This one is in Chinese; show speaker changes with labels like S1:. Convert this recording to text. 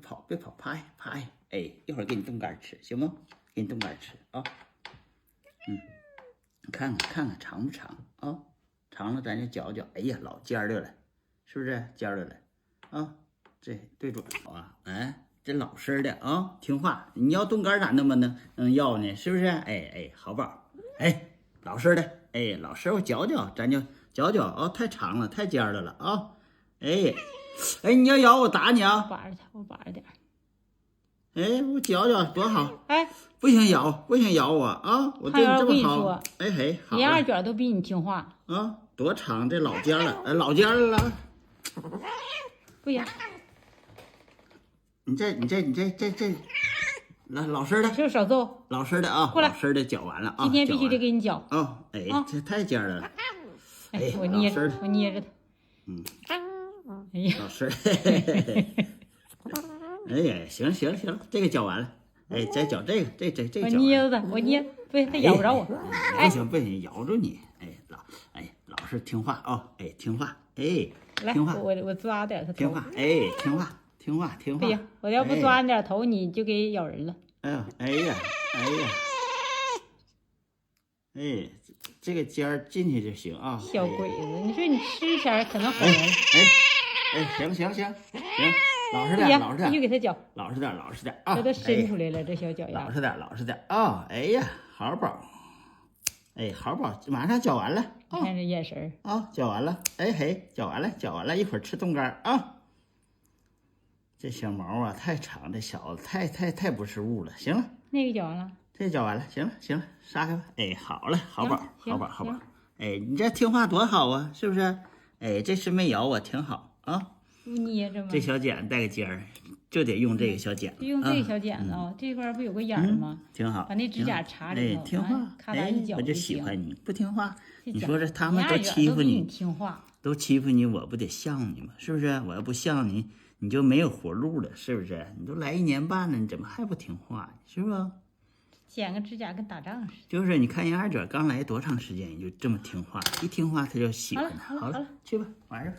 S1: 跑，别跑，趴下，趴下。哎，一会儿给你冻干吃，行吗？给你冻干吃啊。看看长不长啊？长了咱就嚼嚼。哎呀，老尖儿的了，是不是尖儿的了？啊，这对准了啊！哎，这老实的啊，听话。你要冻干咋那么能要呢？是不是？哎，好宝，哎，老实的，哎，老实，我嚼嚼，咱就嚼嚼啊，太长了，太尖儿的了啊！哎，你要咬我打你啊！
S2: 把着它，我把着点。
S1: 哎，我嚼嚼多好！
S2: 哎，
S1: 不行咬我啊！我对你这么好。哎嘿，好
S2: 李二卷都比你听话
S1: 啊！多长这老尖了，老尖了。
S2: 不行，
S1: 你这，老实的，
S2: 是不是少揍？
S1: 老实的啊，
S2: 过来，
S1: 老实的搅完了啊，
S2: 今天必须得给你搅。
S1: 哦，哎，这太尖了。
S2: 哎，我捏着它。哎呀，
S1: 老实。哎呀，行，这个搅完了。哎，再搅这个，这
S2: 我捏着它，我捏，对，它咬不着我。
S1: 不行，咬住你。老实听话啊，听话，
S2: 来，
S1: 听话，
S2: 我抓点它头。
S1: 听话，听话。
S2: 不行，我要不抓你点头，你就给咬人了。
S1: 哎呀，这个尖儿进去就行啊。
S2: 小鬼子，你说你吃前可能好人。
S1: 行，老实点，
S2: 必须给它搅。
S1: 老实点啊。
S2: 它都伸出来了，这小脚丫。
S1: 老实点啊！哎呀，好宝，好宝，马上搅完了。
S2: 你看这眼神
S1: 啊，搅完了，搅完了，一会儿吃冻干啊。这小毛啊太长，这小子太不是物了。行了，
S2: 那个搅完了，
S1: 这搅完了，行了，撒开吧。好了，好宝。
S2: 行。
S1: 你这听话多好啊，是不是？这次没咬我，挺好啊。
S2: 捏着吗？
S1: 这小剪带个尖儿，就得用这个小剪子。
S2: 就用这个小剪子啊，这块不有个眼儿吗？
S1: 挺好。
S2: 把那指甲插里头。
S1: 听话。
S2: 咔嗒一搅
S1: 我就喜欢你，不听话。你说这他们
S2: 都
S1: 欺负你，
S2: 听话，
S1: 都欺负你，我不得像你吗？是不是？我要不像你，你就没有活路了，是不是？你都来1年半了，你怎么还不听话？是不是？
S2: 剪个指甲跟打仗似的。
S1: 就是你看人二姐刚来多长时间，你就这么听话，一听话他就喜欢他。好了，去吧，玩去吧。